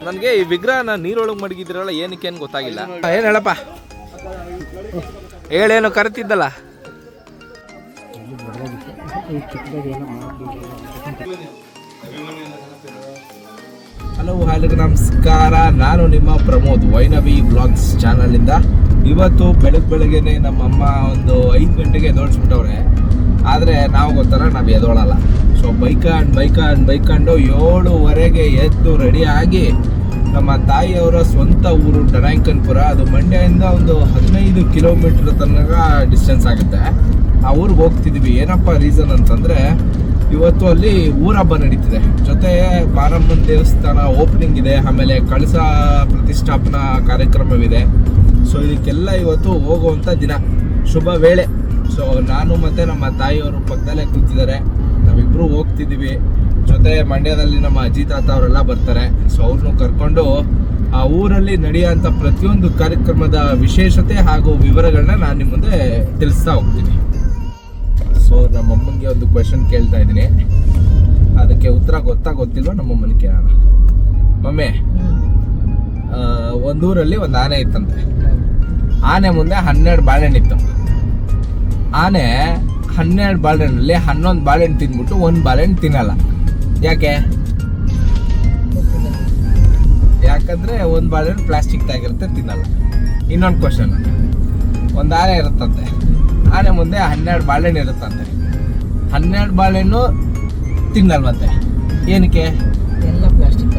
ನನಗೆ ಈ ವಿಗ್ರಹನ ನೀರೊಳಗೆ ಮಡಗಿದ್ರಲ್ಲ ಏನಕ್ಕೆ ಏನು ಗೊತ್ತಾಗಿಲ್ಲ. ಏನು ಹೇಳಪ್ಪ, ಹೇಳೇನು ಕರೆತಿದ್ದಲ್ಲ. ಹಲೋ ಹಾಲಿಗೆ ನಮಸ್ಕಾರ. ನಾನು ನಿಮ್ಮ ಪ್ರಮೋದ್, ವೈನವಿ ಬ್ಲಾಗ್ಸ್ ಚಾನಲಿಂದ. ಇವತ್ತು ಬೆಳಗ್ಗೆನೆ ನಮ್ಮಮ್ಮ ಒಂದು 5 ಗಂಟೆಗೆ ಎದ್ದೋಳಿಸ್ಬಿಟ್ಟವ್ರೆ. ಆದರೆ ನಾವು ಗೊತ್ತರ, ನಾವು ಎದ್ದೋಳಲ್ಲ. ಸೊ ಬೈಕಂಡು 7:15 ಎದ್ದು ರೆಡಿಯಾಗಿ ನಮ್ಮ ತಾಯಿಯವರ ಸ್ವಂತ ಊರು ಡನಾಂಕನ್ಪುರ, ಅದು ಮಂಡ್ಯದಿಂದ ಒಂದು 15 ಕಿಲೋಮೀಟರ್ ತನಕ ಡಿಸ್ಟೆನ್ಸ್ ಆಗುತ್ತೆ. ಆ ಊರಿಗೆ ಹೋಗ್ತಿದ್ವಿ. ಏನಪ್ಪ ರೀಸನ್ ಅಂತಂದರೆ, ಇವತ್ತು ಅಲ್ಲಿ ಊರಹಬ್ಬ ನಡೀತಿದೆ, ಜೊತೆ ಮಾರಮ್ಮನ ದೇವಸ್ಥಾನ ಓಪನಿಂಗ್ ಇದೆ, ಆಮೇಲೆ ಕಳಸ ಪ್ರತಿಷ್ಠಾಪನಾ ಕಾರ್ಯಕ್ರಮವಿದೆ. ಸೊ ಇದಕ್ಕೆಲ್ಲ ಇವತ್ತು ಹೋಗುವಂಥ ದಿನ, ಶುಭ ವೇಳೆ. ಸೊ ನಾನು ಮತ್ತು ನಮ್ಮ ತಾಯಿಯವರು ಪಕ್ಕದಲ್ಲೇ ಕೂತಿದ್ದಾರೆ, ನಾವಿಬ್ಬರು ಹೋಗ್ತಿದ್ದೀವಿ. ಜೊತೆ ಮಂಡ್ಯದಲ್ಲಿ ನಮ್ಮ ಅಜ್ಜಿ ತಾತ ಅವರೆಲ್ಲ ಬರ್ತಾರೆ. ಸೊ ಅವ್ರನ್ನೂ ಕರ್ಕೊಂಡು ಆ ಊರಲ್ಲಿ ನಡೆಯುವಂಥ ಪ್ರತಿಯೊಂದು ಕಾರ್ಯಕ್ರಮದ ವಿಶೇಷತೆ ಹಾಗೂ ವಿವರಗಳನ್ನ ನಾನು ನಿಮ್ಮ ಮುಂದೆ ತಿಳಿಸ್ತಾ ಹೋಗ್ತೀನಿ. ಸೊ ನಮ್ಮಮ್ಮನಿಗೆ ಒಂದು ಕ್ವೆಶನ್ ಕೇಳ್ತಾ ಇದ್ದೀನಿ, ಅದಕ್ಕೆ ಉತ್ತರ ಗೊತ್ತಿಲ್ವ ನಮ್ಮಮ್ಮನ ಕೇಳೋಣ. ಮಮ್ಮಿ, ಒಂದೂರಲ್ಲಿ ಒಂದು ಆನೆ ಇತ್ತಂತೆ. ಆನೆ ಮುಂದೆ 12 ಬಾಳೆಹಣ್ಣಿತ್ತು. ಆನೆ 12 ಬಾಳೆಹಣ್ಣಲ್ಲಿ 11 ಬಾಳೆಹಣ್ಣು ತಿಂದ್ಬಿಟ್ಟು 1 ಬಾಳೆಹಣ್ಣು ತಿನ್ನಲ್ಲ. ಯಾಕೆ? ಯಾಕಂದ್ರೆ 1 ಬಾಳೆಹಣ್ಣು ಪ್ಲಾಸ್ಟಿಕ್ ಆಗಿರುತ್ತೆ, ತಿನ್ನಲ್ಲ. ಇನ್ನೊಂದು ಕ್ವಶನ್, ಒಂದು ಆನೆ ಇರುತ್ತಂತೆ, ಆನೆ ಮುಂದೆ 12 ಬಾಳೆಹಣ್ಣು ಇರುತ್ತಂತೆ, 12 ಬಾಳೆಹಣ್ಣು ತಿನ್ನಲ್ವಂತೆ. ಏನಕ್ಕೆ? ಎಲ್ಲ ಪ್ಲಾಸ್ಟಿಕ್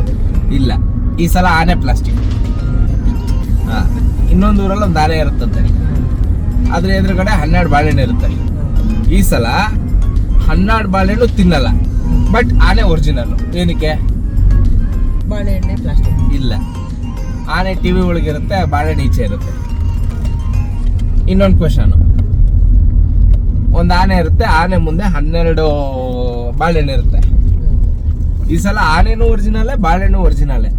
ಇಲ್ಲ, ಈ ಸಲ ಆನೆ ಪ್ಲಾಸ್ಟಿಕ್. ಇನ್ನೊಂದು ಊರಲ್ಲಿ ಒಂದು ಆನೆ ಇರುತ್ತಂತೆ, ಅದ್ರ ಎದುರುಗಡೆ 12 ಬಾಳೆಹಣ್ಣು ಇರುತ್ತೆ. ಈ ಸಲ 12 ಬಾಳೆಹಣ್ಣು ತಿನ್ನಲ್ಲ, ಬಟ್ ಆನೆ ಒರಿಜಿನಲ್. ಏನಕ್ಕೆ? ಬಾಳೆಹಣ್ಣೆ ಪ್ಲಾಸ್ಟಿಕ್. ಇಲ್ಲ, ಆನೆ ಟಿವಿ ಒಳಗಿರುತ್ತೆ, ಬಾಳೆಹಣ್ಣು ಈಚೆ ಇರುತ್ತೆ. ಇನ್ನೊಂದು ಕ್ವಶನ್, ಒಂದು ಆನೆ ಇರುತ್ತೆ, ಆನೆ ಮುಂದೆ 12 ಬಾಳೆಹಣ್ಣು ಇರುತ್ತೆ. ಈ ಸಲ ಆನೆನೂ ಒರಿಜಿನಲ್ಲೇ, ಬಾಳೆಹಣ್ಣು ಒರಿಜಿನಲ್ಲೇ,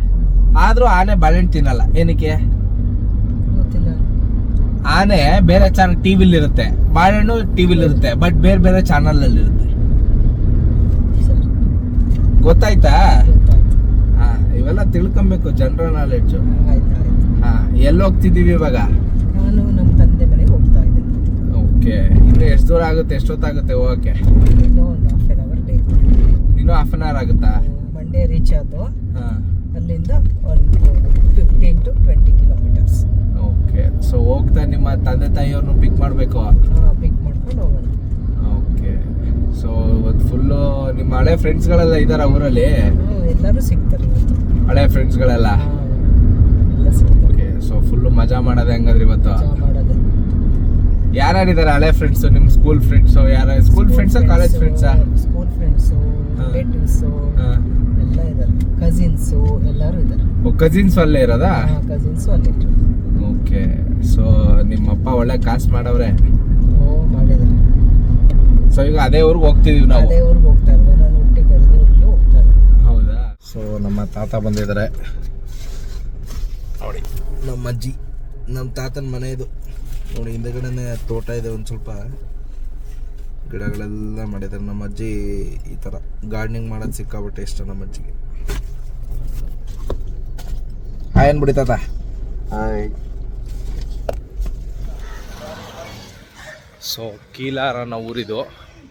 ಆದ್ರೂ ಆನೆ ಬಾಳೆಹಣ್ಣು ತಿನ್ನಲ್ಲ. ಏನಕ್ಕೆ? ಆನೆ ಬೇರೆ ಚಾನಲ್ ಟಿವಿಲಿ ಇರುತ್ತೆ, ಬಾಳೆಹಣ್ಣು ಟಿವಿಲಿ ಇರುತ್ತೆ, ಬಟ್ ಬೇರೆ ಬೇರೆ ಚಾನಲ್ ಅಲ್ಲಿ ಇರುತ್ತೆ. ಗೊತ್ತಾಯ್ತಾ? ಇವೆಲ್ಲ ತಿಳ್ಕೊಬೇಕು, ಜನರಲ್ ನಾಲೆಡ್ಜ್. ಎಲ್ಲಿ ಹೋಗ್ತಿದೀವಿ ಇವಾಗ? ನಾನು ನಮ್ಮ ತಂದೆ ಮನೆಗೆ ಹೋಗ್ತಾ ಇದ್ದೀನಿ. ಓಕೆ, ಇನ್ನು ಎಷ್ಟು ದೂರ ಆಗುತ್ತೆ, ಎಷ್ಟೊತ್ತಾಗುತ್ತೆ ಹೋಗಕ್ಕೆ? ಇನ್ನೂ ಒಂದು ಹಾಫ್ ಆನ್ ಅವರ್ ಬೇಕು. ಇನ್ನೂ ಹಾಫ್ ಆನ್ ಅವರ್ ಆಗುತ್ತಾ? ಮಂಡ್ಯ ರೀಚ್ ಆದೋ ಅಲ್ಲಿಂದ ಒಂದು 15 to 20 ಕಿಲೋಮೀಟರ್ಸ್. ಓಕೆ, ಸೊ ಹೋಗ್ತಾ ನಿಮ್ಮ ತಂದೆ ತಾಯಿಯವ್ರನ್ನ ಪಿಕ್ ಮಾಡಬೇಕು. ಪಿಕ್ ಮಾಡ್ಕೊಂಡು ಹೋಗೋಣ. ಓಕೆ, ಸೊ ಇವತ್ತು ಫುಲ್ಲು ನಿಮ್ಮ ಹಳೆ ಫ್ರೆಂಡ್ಸ್ಗಳೆಲ್ಲ ಇದ್ದಾರ ಊರಲ್ಲಿ? ಎಲ್ಲರೂ ಸಿಗ್ತಾರೆ ಇವತ್ತು, ಹಳೆ ಫ್ರೆಂಡ್ಸ್ಗಳೆಲ್ಲ. ಎಲ್ಲ ಸಿಗ್ತಾರೆ. ಓಕೆ, ಸೊ ಫುಲ್ಲು ಮಜಾ ಮಾಡೋದು ಹೆಂಗಾದ್ರೆ ಇವತ್ತು? ಮಾಡೋದು. ಯಾರ್ಯಾರಿದ್ದಾರೆ ಹಳೆ ಫ್ರೆಂಡ್ಸ್? ನಿಮ್ಮ ಸ್ಕೂಲ್ ಫ್ರೆಂಡ್ಸು? ಯಾರ ಸ್ಕೂಲ್ ಫ್ರೆಂಡ್ಸಾ, ಕಾಲೇಜ್ ಫ್ರೆಂಡ್ಸಾ? ಸ್ಕೂಲ್ ಫ್ರೆಂಡ್ಸು, ರಿಲೇಟಿವ್ಸು ಎಲ್ಲ ಇದ್ದಾರೆ, ಕಸಿನ್ಸು ಎಲ್ಲರೂ ಇದ್ದಾರೆ. ಕಸಿನ್ಸ್ ಅಲ್ಲೇ ಇರೋದಾ? ಕಸಿನ್ಸು ಅಲ್ಲೇ. ಓಕೆ, ಸೊ ನಿಮ್ಮಪ್ಪ ಒಳ್ಳೆ ಕಾಸು ಮಾಡವ್ರೆ? ಮಾಡಿದ್ದಾರೆ. ಸೊ ಈಗ ಅದೇ ಊರಿಗೆ ಹೋಗ್ತಿದೀವಿ ನಾವು. ಅದೇ ಊರಿಗೆ ಹೋಗ್ತಾ ಇರೋದು, ನಾನು ಹುಟ್ಟಿ ಬೆಳೆದ ಊರಿಗೆ ಹೋಗ್ತಾ ಇರೋದು. ಹೌದಾ? ಸೊ ನಮ್ಮ ತಾತ ಬಂದಿದ್ದಾರೆ ನೋಡಿ, ನಮ್ಮ ಅಜ್ಜಿ, ನಮ್ಮ ತಾತನ ಮನೆ ಇದು ನೋಡಿ. ಹಿಂದೆಗಡೆನೆ ತೋಟ ಇದೆ, ಒಂದು ಸ್ವಲ್ಪ ಗಿಡಗಳೆಲ್ಲ ಮಾಡಿದ್ದಾರೆ. ನಮ್ಮ ಅಜ್ಜಿ ಈ ಥರ ಗಾರ್ಡನಿಂಗ್ ಮಾಡೋದು ಸಿಕ್ಕಾಬಿಟ್ಟೆ ಇಷ್ಟ ನಮ್ಮ ಅಜ್ಜಿಗೆ. ಹಾಯ್ ಅನ್ಬಿಡಿ ತಾತ. ಹಾಯ್. ಸೊ ಕೀಲಾರ ಅನ್ನೋ ಊರಿದು,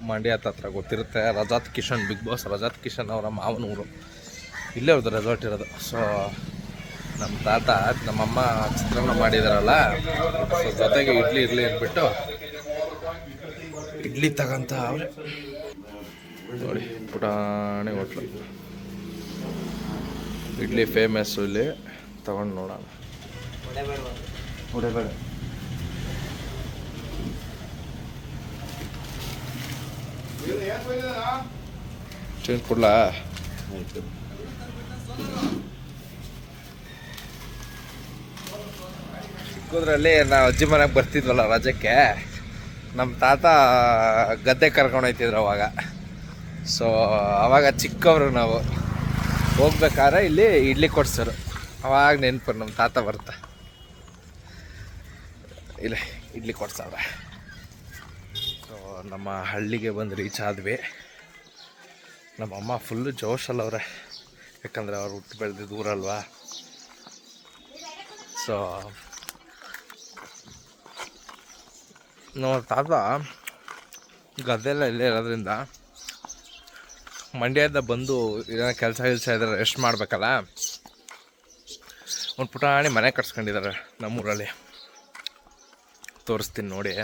ಮಂಡ್ಯ ಹತ್ರ ಗೊತ್ತಿರುತ್ತೆ. ರಜಾತ್ ಕಿಶನ್, ಬಿಗ್ ಬಾಸ್ ರಜಾತ್ ಕಿಶನ್ ಅವರ ಮಾವನ ಊರು, ಇಲ್ಲೇ ಅವ್ರದ್ದು ರೆಸಾರ್ಟ್ ಇರೋದು. ಸೊ ನಮ್ಮ ತಾತ, ನಮ್ಮಮ್ಮ ಚಿತ್ರಾನ್ನ ಮಾಡಿದಾರಲ್ಲ, ಸೊ ಜೊತೆಗೆ ಇಡ್ಲಿ ಇರಲಿ ಅಂದ್ಬಿಟ್ಟು ಇಡ್ಲಿ ತಗೊಂತ ಅವ್ರೆ ನೋಡಿ. ಪುಟಾಣಿ ಹೋಟ್ಲು, ಇಡ್ಲಿ ಫೇಮಸ್ಸು ಇಲ್ಲಿ, ತಗೊಂಡು ನೋಡೋಣ. ಉಡೇಬೇಡ ಚೇಂಜ್ ಕೊಡ್ಲಾ? ಚಿಕ್ಕದ್ರಲ್ಲಿ ನಾವು ಅಜ್ಜಿ ಮನೆಗೆ ಬರ್ತಿದ್ವಲ್ಲ ರಜಕ್ಕೆ, ನಮ್ಮ ತಾತ ಗದ್ದೆ ಕರ್ಕೊಂಡು ಹೋಗ್ತಿದ್ರು ಅವಾಗ. ಸೊ ಅವಾಗ ಚಿಕ್ಕವರು ನಾವು ಹೋಗ್ಬೇಕಾದ್ರೆ ಇಲ್ಲಿ ಇಡ್ಲಿ ಕೊಡ್ಸರು, ಅವಾಗ ನೆನಪು ನಮ್ಮ ತಾತ ಬರ್ತಾ ಇಲ್ಲ ಇಡ್ಲಿ ಕೊಡ್ಸವ್ರೆ. ಸೊ ನಮ್ಮ ಹಳ್ಳಿಗೆ ಬಂದು ರೀಚ್ ಆದ್ವಿ. ನಮ್ಮಮ್ಮ ಫುಲ್ಲು ಜೋಶಲ್ಲವ್ರೆ. ಯಾಕಂದರೆ ಅವ್ರು ಹುಟ್ಟು ಬೆಳೆದಿದ್ದು ಊರಲ್ವಾ. ಸೊ ನಮ್ಮ ತಾತ ಗದ್ದೆಲ್ಲ ಇಲ್ಲೇ ಇರೋದ್ರಿಂದ ಮಂಡ್ಯದಿಂದ ಬಂದು ಏನೋ ಕೆಲಸ ಇದ್ರೆ ರೆಸ್ಟ್ ಮಾಡಬೇಕಲ್ಲ, ಒಂದು ಪುಟಾಣಿ ಮನೆ ಕಟ್ಸ್ಕೊಂಡಿದ್ದಾರೆ ನಮ್ಮೂರಲ್ಲಿ. ತೋರಿಸ್ತೀನಿ ನೋಡಿ.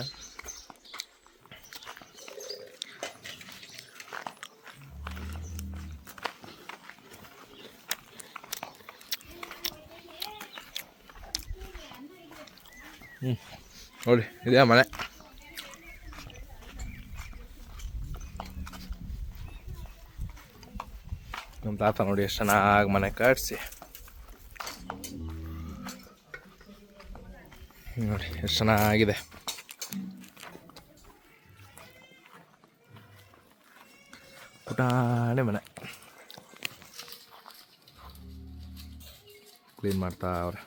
ನೋಡಿ ಇದೇ ಮನೆ. ನಮ್ಮ ತಾತ ನೋಡಿ ಎಷ್ಟು ಚೆನ್ನಾಗಿ ಮನೆ ಕಟ್ಸಿ, ನೋಡಿ ಎಷ್ಟು ಚೆನ್ನಾಗಿದೆ. ಪುಟಾಣಿ ಮನೆ ಕ್ಲೀನ್ ಮಾಡ್ತಾ ಅವ್ರೆ.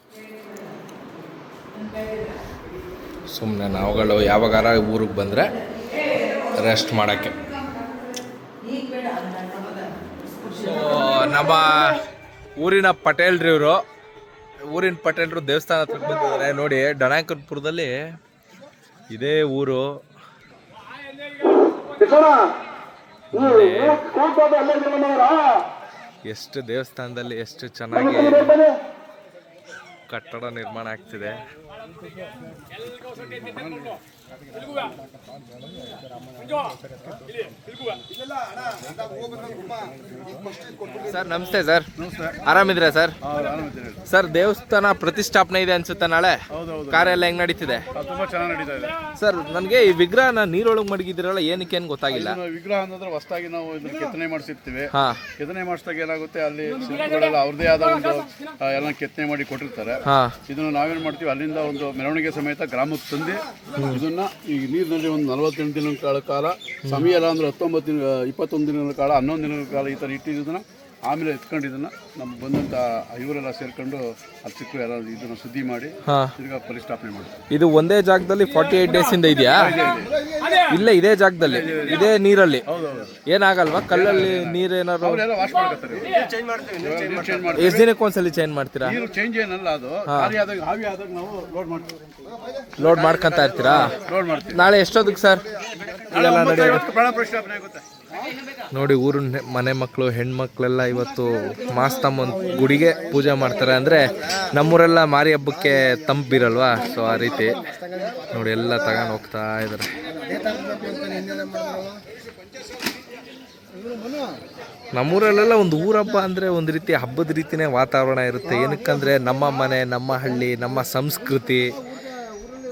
ಸುಮ್ಮನೆ ನಾವುಗಳು ಯಾವಾಗಾರ ಊರಿಗೆ ಬಂದರೆ ರೆಸ್ಟ್ ಮಾಡೋಕ್ಕೆ. ನಮ್ಮ ಊರಿನ ಪಟೇಲ್ರಿ ಇವರು, ಊರಿನ ಪಟೇಲ್ರು ದೇವಸ್ಥಾನ ಹತ್ರ ಬಂದಿದ್ದಾರೆ ನೋಡಿ. ಡಣಾಕರ್ಪುರದಲ್ಲಿ ಇದೇ ಊರು. ಎಷ್ಟು ದೇವಸ್ಥಾನದಲ್ಲಿ ಎಷ್ಟು ಚೆನ್ನಾಗಿ ಕಟ್ಟಡ ನಿರ್ಮಾಣ ಆಗ್ತಿದೆ. ಸರ್ ನಮಸ್ತೆ ಸರ್, ಆರಾಮಿದ್ರೆ ಸರ್? ಸರ್ ದೇವಸ್ಥಾನ ಪ್ರತಿಷ್ಠಾಪನೆ ಇದೆ ಅನ್ಸುತ್ತೆ ನಾಳೆ, ಕಾರ್ಯ ಎಲ್ಲ ಹೆಂಗ್ ನಡೀತಿದೆ? ತುಂಬಾ ಚೆನ್ನಾಗಿ ನಡೀತಾ ಇದೆ ಸರ್. ನನಗೆ ಈ ವಿಗ್ರಹನ ನೀರೊಳಗೆ ಮಡಗಿದಿರಲ್ಲ, ಏನಕ್ಕೆ ಏನು ಗೊತ್ತಾಗಿಲ್ಲ. ವಿಗ್ರಹ ಅಂದ್ರೆ ಹೊಸದಾಗಿ ನಾವು ಇದನ್ನ ಕೆತ್ತನೆ ಮಾಡಿಸಿರ್ತೀವಿ. ಹಾ, ಕೆತ್ತನೆ ಮಾಡಿಸಿದಾಗ ಏನಾಗುತ್ತೆ, ಅಲ್ಲಿ ಶಿಲ್ಪಿಗಳೆಲ್ಲ ಅವ್ರದೇ ಆದ ಒಂದು ಎಲ್ಲ ಕೆತ್ತನೆ ಮಾಡಿ ಕೊಟ್ಟಿರ್ತಾರೆ. ಹಾ, ಇದನ್ನು ನಾವೇನ್ ಮಾಡ್ತೀವಿ, ಅಲ್ಲಿಂದ ಒಂದು ಮೆರವಣಿಗೆ ಸಮೇತ ಗ್ರಾಮಕ್ಕೆ ತಂದು ಇದನ್ನ ಈ ನೀರಿನಲ್ಲಿ ಒಂದು 48 ದಿನಗಳ ಕಾಲ, ಸಮಯ ಎಲ್ಲ ಅಂದ್ರೆ 21 ದಿನಗಳ ಕಾಲ, 11 ದಿನಗಳ ಕಾಲ ಈ ಥರ ಇಟ್ಟಿದ್ದನ್ನ ಆಮೇಲೆ ಎತ್ಕೊಂಡು ಇದನ್ನ ನಮ್ಮ ಬಂದಂತ ಇವರೆಲ್ಲ ಸೇರ್ಕೊಂಡು ಅರ್ಚಕರು ಎಲ್ಲ ಇದನ್ನ ಶುದ್ಧಿ ಮಾಡಿ ತಿರ್ಗಾ ಪರಿಸ್ಥಾಪನೆ ಮಾಡ್ತಾರೆ. ಇದು ಒಂದೇ ಜಾಗದಲ್ಲಿ 48 days ಇಂದ ಇದೆಯಾ? ಇಲ್ಲ ಇದೇ ಜಾಗದಲ್ಲಿ ಇದೇ ನೀರಲ್ಲಿ ಏನಾಗಲ್ವಾ? ಕಲ್ಲಲ್ಲಿ ನೀರೇನಾದ್ರು ಅವರೆಲ್ಲ ವಾಶ್ ಮಾಡ್ಕೊತಾರೆ. ಎಷ್ಟು ದಿನಕ್ಕೆ ಒಂದ್ಸಲಿ ಚೇಂಜ್ ಮಾಡ್ತೀರಾ? ನೀರು ಚೇಂಜ್ ಏನಲ್ಲ, ಅದು ಖಾಲಿ ಆದಾಗ ಹಾವಿ ಆದಾಗ ನಾವು ಲೋಡ್ ಮಾಡ್ತೀವಿ. ಲೋಡ್ ಮಾಡ್ಕೊಂತ ಇರ್ತೀರಾ? ಲೋಡ್ ಮಾಡ್ತೀವಿ. ನಾಳೆ ಎಷ್ಟೊತ್ತಿಗೆ ಸರ್ ಪ್ರಾಣ ಪ್ರತಿಷ್ಠಾಪನೆ ಆಗುತ್ತೆ ನೋಡಿ. ಊರಿನ ಮನೆ ಮಕ್ಕಳು ಹೆಣ್ಮಕ್ಳೆಲ್ಲ ಇವತ್ತು ಮಾಸ್ತಮ್ಮನ ಗುಡಿಗೆ ಪೂಜೆ ಮಾಡ್ತಾರೆ. ಅಂದರೆ ನಮ್ಮೂರೆಲ್ಲ ಮಾರಿ ಹಬ್ಬಕ್ಕೆ ತಂಪಿರಲ್ವಾ, ಸೊ ಆ ರೀತಿ ನೋಡಿ ಎಲ್ಲ ತಗೊಂಡು ಹೋಗ್ತಾ ಇದ್ದಾರೆ. ನಮ್ಮೂರಲ್ಲೆಲ್ಲ ಒಂದು ಊರಬ್ಬ ಅಂದರೆ ಒಂದು ರೀತಿ ಹಬ್ಬದ ರೀತಿಯೇ ವಾತಾವರಣ ಇರುತ್ತೆ. ಏನಕ್ಕಂದರೆ ನಮ್ಮ ಮನೆ, ನಮ್ಮ ಹಳ್ಳಿ, ನಮ್ಮ ಸಂಸ್ಕೃತಿ,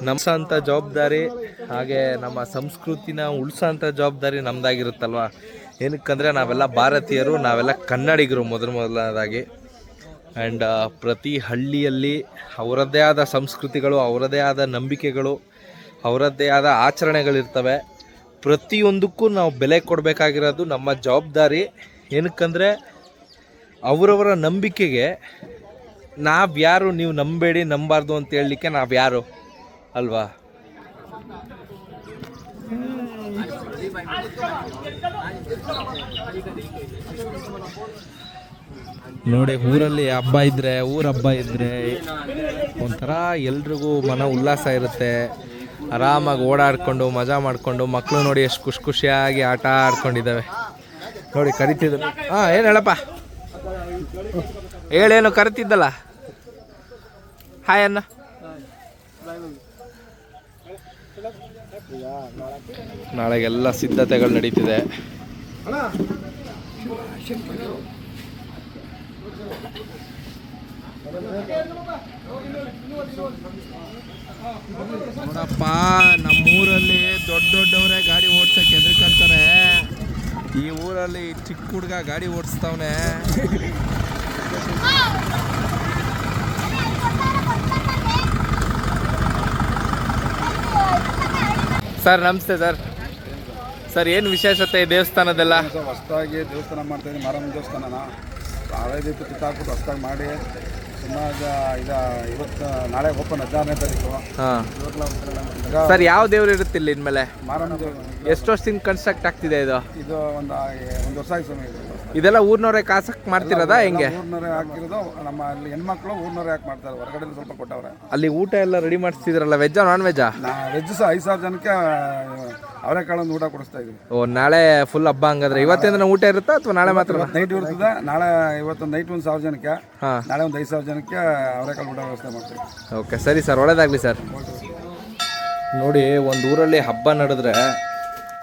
ನಮ್ಸೋಂಥ ಜವಾಬ್ದಾರಿ, ಹಾಗೆ ನಮ್ಮ ಸಂಸ್ಕೃತಿನ ಉಳಿಸೋಂಥ ಜವಾಬ್ದಾರಿ ನಮ್ಮದಾಗಿರುತ್ತಲ್ವ. ಏನಕ್ಕಂದರೆ ನಾವೆಲ್ಲ ಭಾರತೀಯರು, ನಾವೆಲ್ಲ ಕನ್ನಡಿಗರು ಮೊದಲನೇದಾಗಿ. ಆ್ಯಂಡ್ ಪ್ರತಿ ಹಳ್ಳಿಯಲ್ಲಿ ಅವರದ್ದೇ ಆದ ಸಂಸ್ಕೃತಿಗಳು, ಅವರದ್ದೇ ಆದ ನಂಬಿಕೆಗಳು, ಅವರದ್ದೇ ಆದ ಆಚರಣೆಗಳಿರ್ತವೆ. ಪ್ರತಿಯೊಂದಕ್ಕೂ ನಾವು ಬೆಲೆ ಕೊಡಬೇಕಾಗಿರೋದು ನಮ್ಮ ಜವಾಬ್ದಾರಿ. ಏನಕ್ಕಂದರೆ ಅವರವರ ನಂಬಿಕೆಗೆ ನಾವ್ಯಾರು, ನೀವು ನಂಬೇಡಿ ನಂಬಾರ್ದು ಅಂತ ಹೇಳಲಿಕ್ಕೆ ನಾವ್ಯಾರು ಅಲ್ವಾ? ನೋಡಿ ಊರಲ್ಲಿ ಹಬ್ಬ ಇದ್ದರೆ, ಊರ ಹಬ್ಬ ಇದ್ದರೆ ಒಂಥರ ಎಲ್ರಿಗೂ ಮನ ಉಲ್ಲಾಸ ಇರುತ್ತೆ. ಆರಾಮಾಗಿ ಓಡಾಡ್ಕೊಂಡು ಮಜಾ ಮಾಡಿಕೊಂಡು, ಮಕ್ಕಳು ನೋಡಿ ಎಷ್ಟು ಖುಷಿ ಖುಷಿಯಾಗಿ ಆಟ ಆಡ್ಕೊಂಡಿದ್ದಾವೆ ನೋಡಿ. ಕರಿತಿದ್ರು. ಹಾಂ ಏನು ಹೇಳಪ್ಪ, ಹೇಳೇನು ಕರಿತಿದ್ದಲ್ಲ, ಹಾಯ್ ಅನ್ನ. ನಾಳೆಗೆಲ್ಲ ಸಿದ್ಧತೆಗಳು ನಡೀತಿದೆ. ನೋಡಪ್ಪ, ನಮ್ಮೂರಲ್ಲಿ ದೊಡ್ಡವರೇ ಗಾಡಿ ಓಡ್ಸಕ್ಕೆ ಹೆದರ್ಕೊಂತಾರೆ. ಈ ಊರಲ್ಲಿ ಚಿಕ್ಕ ಹುಡುಗ ಗಾಡಿ ಓಡಿಸ್ತಾವನೆ. ಸರ್ ನಮಸ್ತೆ ಸರ್. ಸರ್ ಏನು ವಿಶೇಷತೆ ಈ ದೇವಸ್ಥಾನದೆಲ್ಲ? ಹೊಸದಾಗಿ ದೇವಸ್ಥಾನ ಮಾಡ್ತಾ ಇದ್ದೀವಿ, ಮಾರಮ್ಮ ದೇವಸ್ಥಾನನ ಹಳೆ ದೀಪ ಕಿತ್ತಾಕ್ಬಿಟ್ಟು ಹೊಸದಾಗಿ ಮಾಡಿ ಸುಮಾರು ಇವತ್ತು ನಾಳೆ ಓಪನ್ 16ನೇ ತಾರೀಕು. ಹಾಂ ಸರ್, ಯಾವ ದೇವ್ರು ಇರುತ್ತೆ ಇಲ್ಲಿ ಇನ್ಮೇಲೆ? ಮಾರಮ್ಮ ದೇವರು. ಎಷ್ಟು ವರ್ಷದಿಂದ ಕನ್ಸ್ಟ್ರಕ್ಟ್ ಆಗ್ತಿದೆ ಇದು? ಇದು ಒಂದು ವರ್ಷ ಆಗಿ ಸಮಯ ಇದೆ. ಇದೆಲ್ಲ ಊರ್ನವ್ರೆ ಕಾಸಕ್ಕೆ ಮಾಡ್ತಿರೋದಾ ಹೆಂಗೆ? ಊರ್ನವರೇ ಹಾಕಿರೋದು. ನಮ್ಮ ಅಲ್ಲಿ ಹೆಣ್ಮಕ್ಳು ಊರ್ನವರೇ ಹಾಕಿ ಮಾಡ್ತಾರೆ, ಹೊರಗಡೆ ಸ್ವಲ್ಪ ಕೊಟ್ಟವ್ರೆ. ಅಲ್ಲಿ ಊಟ ಎಲ್ಲ ರೆಡಿ ಮಾಡಿಸ್ತಿದ್ರಲ್ಲ, ವೆಜ್ಜಾ ನಾನ್ ವೆಜ್ಜಾ? ವೆಜ್ ಸಹ 5,000 ಜನಕ್ಕೆ ಅವರೆಕಾಳೊಂದು ಊಟ ಕೊಡಿಸ್ತಾ ಇದೀವಿ. ಓ, ನಾಳೆ ಫುಲ್ ಹಬ್ಬ ಹಂಗಾದ್ರೆ. ಇವತ್ತಿಂದ ಊಟ ಇರುತ್ತಾ ಅಥವಾ ನಾಳೆ ಮಾತ್ರ? ನೈಟ್ ಇರ್ತದೆ. ನಾಳೆ ಇವತ್ತೊಂದು ನೈಟ್ 1,000 ಜನಕ್ಕೆ, ನಾಳೆ ಒಂದು 5,000 ಜನಕ್ಕೆ ಅವರೆಕಾಳು ಊಟ ವ್ಯವಸ್ಥೆ ಮಾಡ್ತೀವಿ. ಓಕೆ, ಸರಿ ಸರ್, ಒಳ್ಳೇದಾಗಲಿ ಸರ್. ನೋಡಿ, ಒಂದು ಊರಲ್ಲಿ ಹಬ್ಬ ನಡೆದ್ರೆ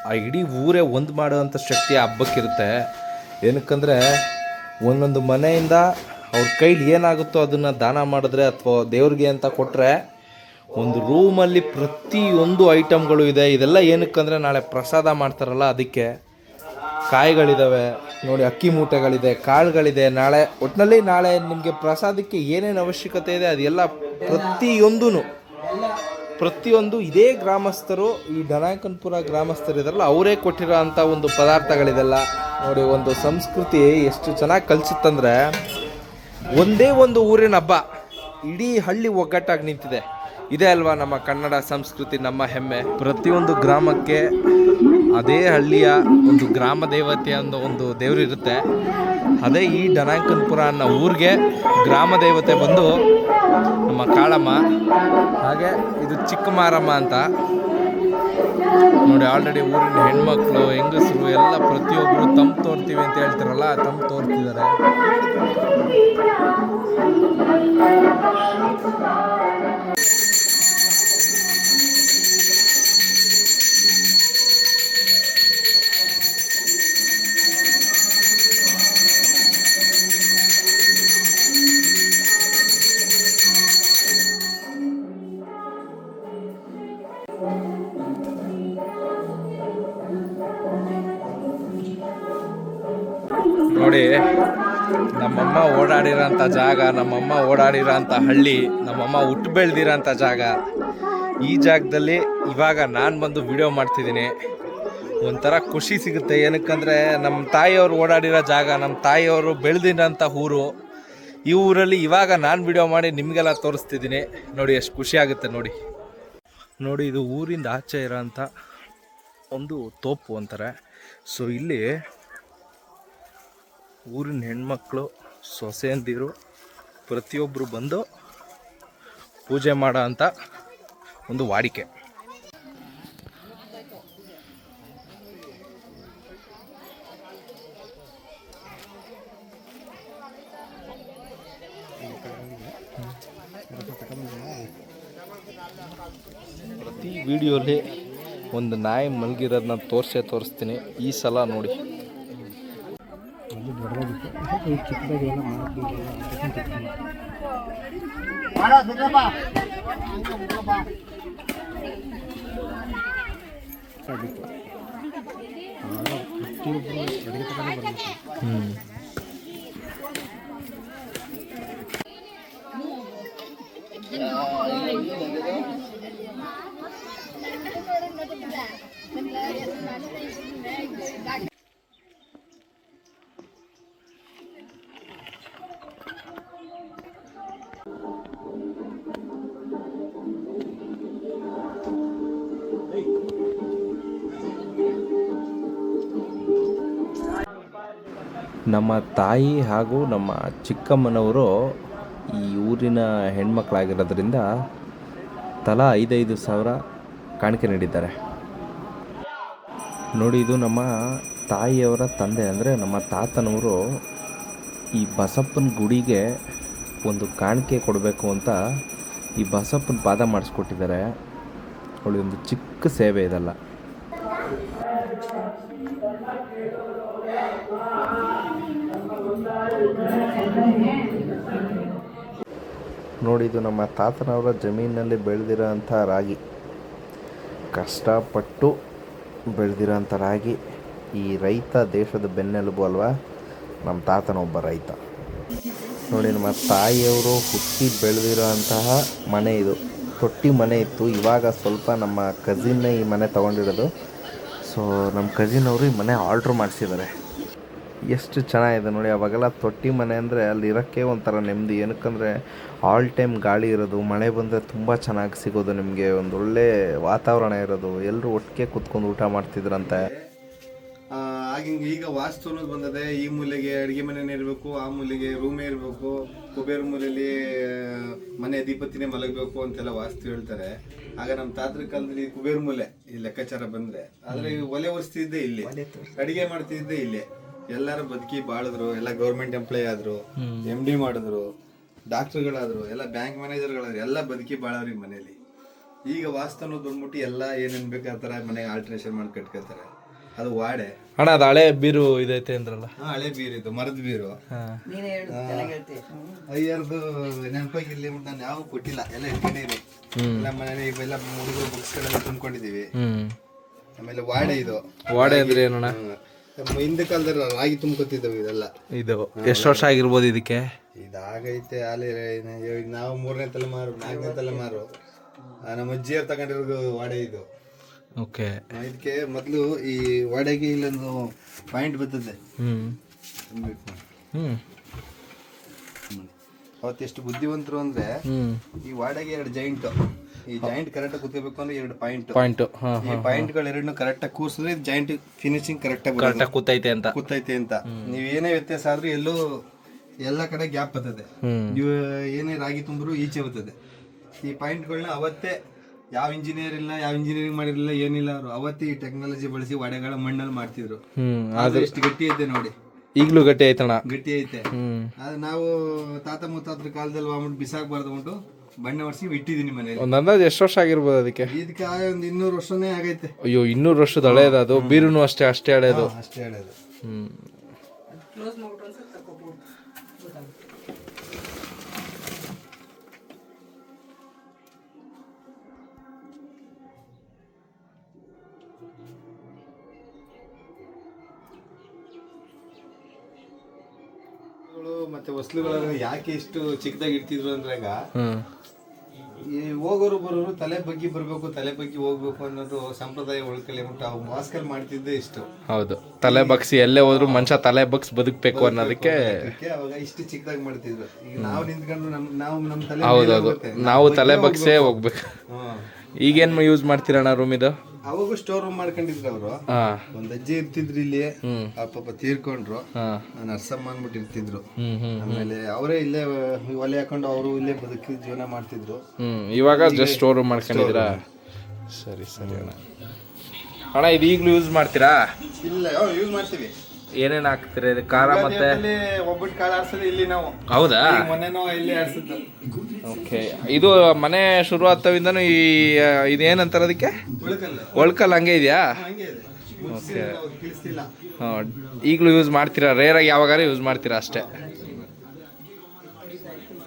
ಆ ಇಡೀ ಊರೇ ಒಂದು ಮಾಡುವಂಥ ಶಕ್ತಿ ಆ ಹಬ್ಬಕ್ಕಿರುತ್ತೆ. ಏನಕ್ಕಂದರೆ ಒಂದೊಂದು ಮನೆಯಿಂದ ಅವ್ರ ಕೈಲಿ ಏನಾಗುತ್ತೋ ಅದನ್ನು ದಾನ ಮಾಡಿದ್ರೆ ಅಥವಾ ದೇವ್ರಿಗೆ ಅಂತ ಕೊಟ್ಟರೆ ಒಂದು ರೂಮಲ್ಲಿ ಪ್ರತಿಯೊಂದು ಐಟಮ್ಗಳು ಇದೆ. ಇದೆಲ್ಲ ಏನಕ್ಕಂದರೆ ನಾಳೆ ಪ್ರಸಾದ ಮಾಡ್ತಾರಲ್ಲ ಅದಕ್ಕೆ. ಕಾಯಿಗಳಿದ್ದಾವೆ ನೋಡಿ, ಅಕ್ಕಿ ಮೂಟೆಗಳಿದೆ, ಕಾಳುಗಳಿದೆ. ನಾಳೆ ಒಟ್ಟಿನಲ್ಲಿ ನಾಳೆ ನಿಮಗೆ ಪ್ರಸಾದಕ್ಕೆ ಏನೇನು ಅವಶ್ಯಕತೆ ಇದೆ ಅದೆಲ್ಲ ಪ್ರತಿಯೊಂದು ಇದೇ ಗ್ರಾಮಸ್ಥರು, ಈ ಡನಾಕನ್ಪುರ ಗ್ರಾಮಸ್ಥರು ಇದಾರಲ್ಲ ಅವರೇ ಕೊಟ್ಟಿರೋ ಅಂಥ ಒಂದು ಪದಾರ್ಥಗಳಿದೆಲ್ಲ. ನೋಡಿ, ಒಂದು ಸಂಸ್ಕೃತಿ ಎಷ್ಟು ಚೆನ್ನಾಗಿ ಕಲಿಸುತ್ತಂದರೆ, ಒಂದೇ ಒಂದು ಊರಿನ ಹಬ್ಬ ಇಡೀ ಹಳ್ಳಿ ಒಗ್ಗಟ್ಟಾಗಿ ನಿಂತಿದೆ. ಇದೇ ಅಲ್ವಾ ನಮ್ಮ ಕನ್ನಡ ಸಂಸ್ಕೃತಿ, ನಮ್ಮ ಹೆಮ್ಮೆ. ಪ್ರತಿಯೊಂದು ಗ್ರಾಮಕ್ಕೆ ಅದೇ ಹಳ್ಳಿಯ ಒಂದು ಗ್ರಾಮ ದೇವತೆಯ ಒಂದು ದೇವರು ಇರುತ್ತೆ. ಅದೇ ಈ ಡನಾಕನ್ಪುರ ಅನ್ನೋ ಊರಿಗೆ ಗ್ರಾಮ ದೇವತೆ ಬಂದು ನಮ್ಮ ಕಾಳಮ್ಮ. ಹಾಗೆ ಇದು ಚಿಕ್ಕ ಮಾರಮ್ಮ ಅಂತ. ನೋಡಿ, ಆಲ್ರೆಡಿ ಊರಿನ ಹೆಣ್ಮಕ್ಳು, ಹೆಂಗಸರು ಎಲ್ಲ ಪ್ರತಿಯೊಬ್ಬರು ತಮ್ಮ ತೋರ್ತೀವಿ ಅಂತ ಹೇಳ್ತಾರಲ್ಲ, ತಮ್ಮ ತೋರ್ತಿದ್ದಾರೆ. ನೋಡಿ, ನಮ್ಮಮ್ಮ ಓಡಾಡಿರೋಂಥ ಜಾಗ, ನಮ್ಮಮ್ಮ ಓಡಾಡಿರೋಂಥ ಹಳ್ಳಿ, ನಮ್ಮಮ್ಮ ಹುಟ್ಟು ಬೆಳೆದಿರೋಂಥ ಜಾಗ. ಈ ಜಾಗದಲ್ಲಿ ಇವಾಗ ನಾನು ಬಂದು ವಿಡಿಯೋ ಮಾಡ್ತಿದ್ದೀನಿ. ಒಂಥರ ಖುಷಿ ಸಿಗುತ್ತೆ. ಏನಕ್ಕಂದರೆ ನಮ್ಮ ತಾಯಿಯವರು ಓಡಾಡಿರೋ ಜಾಗ, ನಮ್ಮ ತಾಯಿಯವರು ಬೆಳೆದಿರೋಂಥ ಊರು. ಈ ಊರಲ್ಲಿ ಇವಾಗ ನಾನು ವಿಡಿಯೋ ಮಾಡಿ ನಿಮಗೆಲ್ಲ ತೋರಿಸ್ತಿದ್ದೀನಿ. ನೋಡಿ, ಎಷ್ಟು ಖುಷಿ ಆಗುತ್ತೆ. ನೋಡಿ, ಇದು ಊರಿಂದ ಆಚೆ ಇರೋಂಥ ಒಂದು ತೋಪು ಅಂತಾರೆ. ಸೊ ಇಲ್ಲಿ ಊರಿನ ಹೆಣ್ಮಕ್ಳು, ಸೊಸೆಯಂದಿರು ಪ್ರತಿಯೊಬ್ಬರು ಬಂದು ಪೂಜೆ ಮಾಡೋ ಅಂಥ ಒಂದು ವಾಡಿಕೆ. ಪ್ರತಿ ವಿಡಿಯೋಲಿ ಒಂದು ನಾಯಿ ಮಲಗಿರೋದನ್ನ ತೋರಿಸ್ತೀನಿ. ಈ ಸಲ ನೋಡಿ, ನಮ್ಮ ತಾಯಿ ಹಾಗೂ ನಮ್ಮ ಚಿಕ್ಕಮ್ಮನವರು ಈ ಊರಿನ ಹೆಣ್ಮಕ್ಳಾಗಿರೋದ್ರಿಂದ ತಲಾ 5,000 ಸಾವಿರ ಕಾಣಿಕೆ ನೀಡಿದ್ದಾರೆ. ನೋಡಿ, ಇದು ನಮ್ಮ ತಾಯಿಯವರ ತಂದೆ ಅಂದರೆ ನಮ್ಮ ತಾತನವರು ಈ ಬಸಪ್ಪನ ಗುಡಿಗೆ ಒಂದು ಕಾಣಿಕೆ ಕೊಡಬೇಕು ಅಂತ ಈ ಬಸಪ್ಪನ ಪಾದ ಮಾಡಿಸ್ಕೊಟ್ಟಿದ್ದಾರೆ. ನೋಡಿ, ಒಂದು ಚಿಕ್ಕ ಸೇವೆ ಇದೆಲ್ಲ. ನೋಡಿ, ಇದು ನಮ್ಮ ತಾತನವರ ಜಮೀನಿನಲ್ಲಿ ಬೆಳೆದಿರೋ ಅಂಥ ರಾಗಿ, ಕಷ್ಟಪಟ್ಟು ಬೆಳೆದಿರೋಂಥ ರಾಗಿ. ಈ ರೈತ ದೇಶದ ಬೆನ್ನೆಲುಬು ಅಲ್ವಾ, ನಮ್ಮ ತಾತನೊಬ್ಬ ರೈತ. ನೋಡಿ, ನಮ್ಮ ತಾಯಿಯವರು ಹುಟ್ಟಿ ಬೆಳೆದಿರೋ ಅಂತಹ ಮನೆ ಇದು. ತೊಟ್ಟಿ ಮನೆ ಇತ್ತು. ಇವಾಗ ಸ್ವಲ್ಪ ನಮ್ಮ ಕಸಿನ್ನೇ ಈ ಮನೆ ತೊಗೊಂಡಿರೋದು. ಸೊ ನಮ್ಮ ಕಸಿನ್ ಅವರು ಈ ಮನೆ ಆರ್ಡ್ರ್ ಮಾಡಿಸಿದ್ದಾರೆ. ಎಷ್ಟು ಚೆನ್ನಾಗಿದೆ ನೋಡಿ. ಅವಾಗೆಲ್ಲ ತೊಟ್ಟಿ ಮನೆ ಅಂದರೆ ಅಲ್ಲಿ ಇರೋಕ್ಕೆ ಒಂಥರ ನೆಮ್ಮದಿ. ಏನಕ್ಕಂದರೆ ಆಲ್ ಟೈಮ್ ಗಾಳಿ ಇರೋದು, ಮಳೆ ಬಂದರೆ ತುಂಬ ಚೆನ್ನಾಗಿ ಸಿಗೋದು, ನಿಮಗೆ ಒಂದು ಒಳ್ಳೆ ವಾತಾವರಣ ಇರೋದು. ಎಲ್ಲರೂ ಒಟ್ಟಿಗೆ ಕೂತ್ಕೊಂಡು ಊಟ ಮಾಡ್ತಿದ್ರಂತೆ. ಆಗಿಂಗ್ ಈಗ ವಾಸ್ತು ಅನ್ನೋದು ಬಂದದೆ. ಈ ಮೂಲೆಗೆ ಅಡಿಗೆ ಮನೆನೇ ಇರಬೇಕು, ಆ ಮೂಲೆಗೆ ರೂಮೇ ಇರಬೇಕು, ಕುಬೇರ ಮೂಲೆಯಲ್ಲಿ ಮನೆ ಅಧಿಪತಿನೇ ಮಲಗಬೇಕು ಅಂತೆಲ್ಲ ವಾಸ್ತು ಹೇಳ್ತಾರೆ. ಆಗ ನಮ್ಮ ತಾತರ ಕಾಲದಲ್ಲಿ ಕುಬೇರ ಮೂಲೆ ಈ ಲೆಕ್ಕಾಚಾರ ಬಂದ್ರೆ, ಆದ್ರೆ ಒಲೆ ಒರೆಸ್ತಿದ್ದೆ ಇಲ್ಲಿ, ಅಡಿಗೆ ಮಾಡ್ತಿದ್ದೆ ಇಲ್ಲಿ. ಎಲ್ಲರೂ ಬದುಕಿ ಬಾಳಿದ್ರು, ಎಲ್ಲ ಗೌರ್ಮೆಂಟ್ ಎಂಪ್ಲಾಯ್ ಆದ್ರು, MD ಮಾಡಿದ್ರು, ಡಾಕ್ಟರ್ಗಳಾದ್ರು, ಎಲ್ಲ ಬ್ಯಾಂಕ್ ಮ್ಯಾನೇಜರ್ಗಳಾದ್ರು, ಎಲ್ಲ ಬದುಕಿ ಬಾಳವ್ರಿ ಮನೇಲಿ. ಈಗ ವಾಸ್ತು ಅನ್ನೋದು ಬಂದ್ಬಿಟ್ಟು ಎಲ್ಲ ಏನೇನ್ ಬೇಕು ಆ ಥರ ಮನೆಗೆ ಆಲ್ಟ್ರೇಷನ್ ಮಾಡಿ ಕಟ್ಕೋತಾರೆ. ಅದು ವಾಡೆ ಅಣ್ಣ, ಅದು ಹಳೆ ಬೀರು ಇದೈತೆ ಅಂದ್ರಲ್ಲ? ಹಳೆ ಬೀರು ಇದು, ಮರದ ಬೀರು. ನೀನೇ ಹೇಳು, ಚೆನ್ನಾಗಿ ಹೇಳ್ತೀಯ. ಅಯ್ಯರ್ದು ನೆನಪಾಗಿರ್ಲಿ ನಾನು ಯಾವ ಕೊಟ್ಟಿಲ್ಲ, ಎಲ್ಲ ಇಟ್ಕೊಂಡಿರಿ. ನಮ್ಮ ಮನೇಲಿ ಇವೆಲ್ಲ ಹುಡುಗರು ಬುಕ್ಸ್ಗಳೆಲ್ಲ ತುಂಬ್ಕೊಂಡಿದೀವಿ. ಆಮೇಲೆ ವಾಡೆ ಇದು. ವಾಡೆ ಅಂದ್ರೆ ಏನಣ್ಣ? ಹಿಂದೆ ಕಾಲದಲ್ಲಿ ರಾಗಿ ತುಂಬ್ಕೊತಿದ್ದವು ಇದೆಲ್ಲ. ಇದು ಎಷ್ಟು ವರ್ಷ ಆಗಿರ್ಬೋದು ಇದಕ್ಕೆ? ಇದಾಗೈತೆ ಅಲ್ಲಿ ನಾವು 3ನೇ ತಲೆಮಾರು 4ನೇ ತಲೆಮಾರು ನಮ್ಮ ಅಜ್ಜಿಯವ್ರು ತಗೊಂಡಿರೋ ವಾಡೆ ಇದು. ಓಕೆ. ಇದಕ್ಕೆ ಮೊದಲು ಈ ವಾಡೆಗೆ ಇಲ್ಲೊಂದು ಪಾಯಿಂಟ್ ಬರ್ತದೆ. ಅವತ್ತೆಷ್ಟು ಬುದ್ಧಿವಂತರು ಅಂದ್ರೆ, ಈ ವಾಡೆಗೆ 2 ಜಾಯಿಂಟ್, ಈ ಜಾಯಿಂಟ್ ಕರೆಕ್ಟ್ ಕೂತ್ಕೋಬೇಕು ಅಂದ್ರೆ 2 ಪಾಯಿಂಟ್. ಈ ಪಾಯಿಂಟ್ ಗಳು 2 ಕರೆಕ್ಟ್ ಆಗಿ ಕೂರ್ಸಿದ್ರೆ ಜಾಯಿಂಟ್ ಫಿನಿಶಿಂಗ್ ಕರೆಕ್ಟ್ ಆಗಿ ಕೂತೈತೆ ಅಂತ. ನೀವ್ ಏನೇ ವ್ಯತ್ಯಾಸ ಆದ್ರೂ ಎಲ್ಲ ಕಡೆ ಗ್ಯಾಪ್ ಬರ್ತದೆ. ನೀವು ಏನೇ ರಾಗಿ ತುಂಬ್ರು ಈಚೆ ಬರ್ತದೆ. ಈ ಪಾಯಿಂಟ್ಗಳನ್ನ ಅವತ್ತೇ ಯಾವ ಇಂಜಿನಿಯರ್ ಇಲ್ಲ, ಯಾವ ಇಂಜಿನಿಯರಿಂಗ್ ಮಾಡಿರಲಿಲ್ಲ, ಏನಿಲ್ಲ, ಅವರು ಅವತ್ತೇ ಈ ಟೆಕ್ನಾಲಜಿ ಬಳಸಿ ವಾಡೆಗಳ ಮಣ್ಣಲ್ಲಿ ಮಾಡ್ತಿದ್ರು. ಆದ್ರೆ ಎಷ್ಟು ಗಟ್ಟಿ ಐತೆ ನೋಡಿ, ಈಗಲೂ ಗಟ್ಟಿ ಐತಣ, ಗಟ್ಟಿ ಐತೆ. ಆದ್ರೆ ನಾವು ತಾತ ಮುತ್ತಾತ್ರ ಕಾಲದಲ್ಲಿ ಮಾಡ್ಬಿಟ್ಟು ಬಿಸಾಕ್ಬಾರ್ದು ಅಂದ್ಬಿಟ್ಟು ಬಣ್ಣ ಹೊಡ್ಸಿ ಇಟ್ಟಿದೀನಿ ಮನೇಲಿ. ಒಂದು ಅಂದಾಜು ಎಷ್ಟು ವರ್ಷ ಆಗಿರ್ಬೋದು ಅದಕ್ಕೆ? ಇದಕ್ಕೆ ಒಂದು 200 ವರ್ಷನೇ ಆಗೈತೆ. ಅಯ್ಯೋ, 200 ವರ್ಷದ ಹಳೇದು ಅದು. ಬೀರುನು ಅಷ್ಟೇ ಹಳೇದು. ಅಷ್ಟೇ ಹೇಳೋದು. ಕ್ಲೋಸ್ ಮಾಡ್ಬಿಟ್ಟು ಒಂದ್ಸಲ ತಗೋಬೋದು. ಮತ್ತೆ ವಸ್ತುಗಳು ಯಾಕೆ ಇಷ್ಟು ಚಿಕ್ಕದಾಗಿ ಇಡ್ತಿದ್ರು ಅಂದ್ರೆ, ಈ ಹೋಗೋರು ಬರೋರು ತಲೆ ಬಗ್ಗಿ ಬರ್ಬೇಕು, ತಲೆ ಬಗ್ಗಿ ಹೋಗ್ಬೇಕು ಅನ್ನೋದು ಸಂಪ್ರದಾಯ ಉಳ್ಕೊಳ್ಳಿ ಬಿಟ್ಟು ಅವು ಮಾಸ್ಕಲ್ಲಿ ಮಾಡ್ತಿದ್ದೆ ಇಷ್ಟು. ಹೌದು, ತಲೆ ಬಗ್ಸಿ ಎಲ್ಲೇ ಹೋದ್ರು ಮನುಷ್ಯ ತಲೆ ಬಗ್ಸ್ ಬದುಕ್ಬೇಕು ಅನ್ನೋದಕ್ಕೆ ಅವಾಗ ಇಷ್ಟು ಚಿಕ್ಕದಾಗಿ ಮಾಡ್ತಿದ್ರು. ಈಗ ನಾವು ನಿಂತ್ಕೊಂಡು ನಮ್ಮ ತಲೆ, ಹೌದೌದು, ನಾವು ತಲೆ ಬಗ್ಸೇ ಹೋಗ್ಬೇಕು. ಈಗೇನ್ ಯೂಸ್ ಮಾಡ್ತೀರಣ್ಣ ರೂಮ್ ಇದು? ಅವಾಗ ಸ್ಟೋರ್ ರೂಮ್ ಮಾಡ್ಕೊಂಡಿದ್ರು ಅವರು. ಒಂದ್ ಅಜ್ಜಿ ಇರ್ತಿದ್ರು ಇಲ್ಲಿ, ಪಾಪ ತೀರ್ಕೊಂಡ್ರು, ನರ್ಸಮ್ಮ ಅಂದ್ಬಿಟ್ಟು ಇರ್ತಿದ್ರು. ಆಮೇಲೆ ಅವರೇ ಇಲ್ಲೇ ಒಲೆ ಹಾಕೊಂಡು ಅವರು ಇಲ್ಲೇ ಬದುಕಿ ಜೀವನ ಮಾಡ್ತಿದ್ರು. ಇವಾಗ ಜಸ್ಟ್ ಸ್ಟೋರ್ ರೂಮ್ ಮಾಡ್ಕೊಂಡಿದ್ದೀರಾ? ಸರಿ ಅಣ್ಣ, ಇದು ಈಗಲೂ ಯೂಸ್ ಮಾಡ್ತೀರಾ? ಇಲ್ಲ, ಯೂಸ್ ಮಾಡ್ತೀವಿ. ಏನೇನ್ ಹಾಕ್ತೀರಾ? ಇದು ಖಾರ ಮತ್ತೆ ಒಬ್ಬಟ್ಟು ಕಾಳು ಆಡ್ಸೋದು ಇಲ್ಲಿ ನಾವು. ಹೌದಾ? ಮೊನ್ನೆನೋ ಇಲ್ಲಿ ಆಡ್ಸಿದ್ದು. ಓಕೆ. ಇದು ಮನೆ ಶುರು ಆಗ್ತವಿಂದನೂ ಇದೇನಂತಾರ ಅದಕ್ಕೆ? ಒಳ್ಕಲ್ ಹಂಗೆ ಇದೆಯಾ? ಓಕೆ. ಈಗಲೂ ಯೂಸ್ ಮಾಡ್ತೀರಾ? ರೇರಾಗಿ ಯಾವಾಗಾರ ಯೂಸ್ ಮಾಡ್ತೀರಾ ಅಷ್ಟೇ?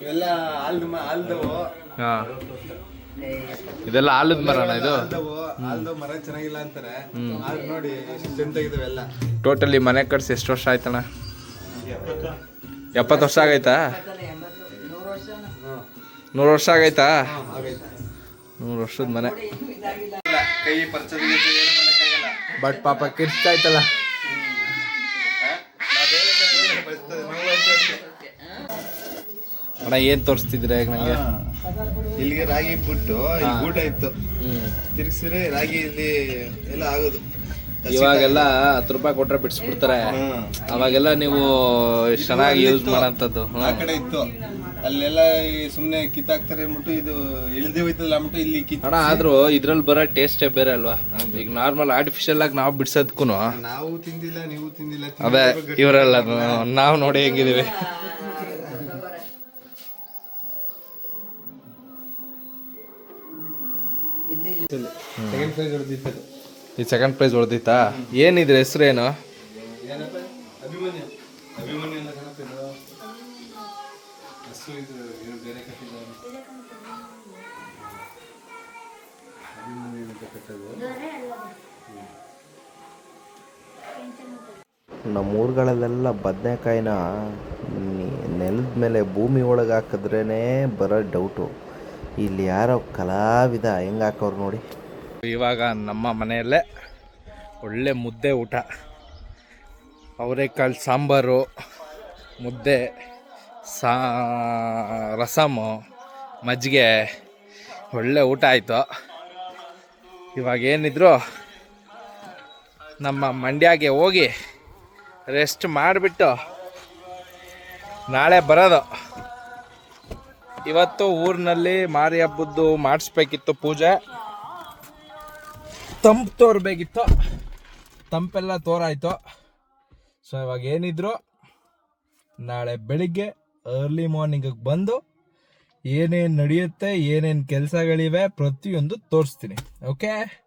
ಇವೆಲ್ಲ ಆಲ್ದವು. ಹಾಂ, ಇದೆಲ್ಲ ಆಲದ ಮರಣ ಇದು? ಆಲ್ದ ಮರ ಚೆನ್ನಾಗಿಲ್ಲ ಅಂತಾರೆ. ಆದ್ರೆ ನೋಡಿ ಎಷ್ಟು ಚೆಂದಾಗಿದಾವೆಲ್ಲ. ಟೋಟಲಿ ಮನೆ ಕಟ್ಸಿ ಎಷ್ಟು ವರ್ಷ ಆಯ್ತಣ್ಣ? 70 ವರ್ಷ ಆಗೈತಾ? 100 ವರ್ಷ ಆಗೈತಾ? 100 ವರ್ಷದ ಮನೆ. ಕೈ ಪರ್ಚದ ಬಟ್ ಪಾಪ ಕಿರ್ಚಾಯ್ತಲ್ಲ. ಅಣ್ಣ, ಏನ್ ತೋರಿಸ್ತಿದ್ರೆ ಈಗ ನಂಗೆ? ಇಲ್ಲಿಗೆ ರಾಗಿ ಬಿಟ್ಟು ಇಲ್ಲಿ ಗೂಟ ಇತ್ತು, ತಿರ್ಗಿಸಿದ್ರೆ ರಾಗಿ ಇಲ್ಲಿ ಎಲ್ಲ ಆಗೋದು. ಇವಾಗೆಲ್ಲ 10 ರೂಪಾಯಿ ಕೊಟ್ರೆ ಬಿಡಿಸ್ಬಿಡ್ತಾರೆ. ಅವಾಗೆಲ್ಲ ನೀವು ಚೆನ್ನಾಗಿ ಯೂಸ್ ಮಾಡೋಂಥದ್ದು. ಆ ಕಡೆ ಇತ್ತು, ಅಲ್ಲೆಲ್ಲ ಸುಮ್ನೆ ಕಿತ್ತಾಕ್ತಾರೆ ಅಂದ್ಬಿಟ್ಟು ಇದು ಇಳ್ದೇ ಹೋಯ್ತಲ್ಲ ಅಂದ್ಬಿಟ್ಟು ಇಲ್ಲಿ ಅಣ್ಣ. ಆದ್ರೂ ಇದ್ರಲ್ಲಿ ಬರೋ ಟೇಸ್ಟೇ ಬೇರೆ ಅಲ್ವಾ? ಈಗ ನಾರ್ಮಲ್ ಆರ್ಟಿಫಿಷಿಯಲ್ ಆಗಿ ನಾವು ಬಿಡ್ಸೋದಕ್ಕೂ ನಾವು ತಿಂದಿಲ್ಲ, ನೀವು ತಿಂದಿಲ್ಲ. ಅದೇ ಇವರೆಲ್ಲ ನಾವು ನೋಡಿ ಹೆಂಗಿದೀವಿ. ಈ ಸೆಕೆಂಡ್ ಪ್ರೈಸ್ ಹೊಡೆದಿತ್ತಾ? ಏನಿದ್ರೆ ಹೆಸರೇನು? ನಮ್ಮ ಊರುಗಳಲ್ಲೆಲ್ಲ ಬದನೆಕಾಯಿನ ನೆಲದ ಮೇಲೆ ಭೂಮಿ ಒಳಗೆ ಹಾಕಿದ್ರೇ ಬರೋ ಡೌಟು. ಇಲ್ಲಿ ಯಾರೋ ಕಲಾವಿದ ಹೆಂಗೆ ಹಾಕೋರು ನೋಡಿ. ಇವಾಗ ನಮ್ಮ ಮನೆಯಲ್ಲೇ ಒಳ್ಳೆ ಮುದ್ದೆ ಊಟ, ಅವರೆಕಾಳು ಸಾಂಬಾರು, ಮುದ್ದೆ, ರಸಮು, ಮಜ್ಜಿಗೆ, ಒಳ್ಳೆ ಊಟ ಆಯಿತು. ಇವಾಗ ಏನಿದ್ರು ನಮ್ಮ ಮಂಡ್ಯಗೆ ಹೋಗಿ ರೆಸ್ಟ್ ಮಾಡಿಬಿಟ್ಟು ನಾಳೆ ಬರೋದು. ಇವತ್ತು ಊರಿನಲ್ಲಿ ಮಾರಿ ಹಬ್ಬದ್ದು ಮಾಡಿಸ್ಬೇಕಿತ್ತು ಪೂಜೆ, ತಂಪು ತೋರ್ಬೇಕಿತ್ತು, ತಂಪೆಲ್ಲ ತೋರಾಯ್ತು. ಸೊ ಇವಾಗ ಏನಿದ್ರು ನಾಳೆ ಬೆಳಿಗ್ಗೆ ಅರ್ಲಿ ಮಾರ್ನಿಂಗಿಗೆ ಬಂದು ಏನೇನು ನಡೆಯುತ್ತೆ, ಏನೇನು ಕೆಲಸಗಳಿವೆ ಪ್ರತಿಯೊಂದು ತೋರಿಸ್ತೀನಿ. ಓಕೆ.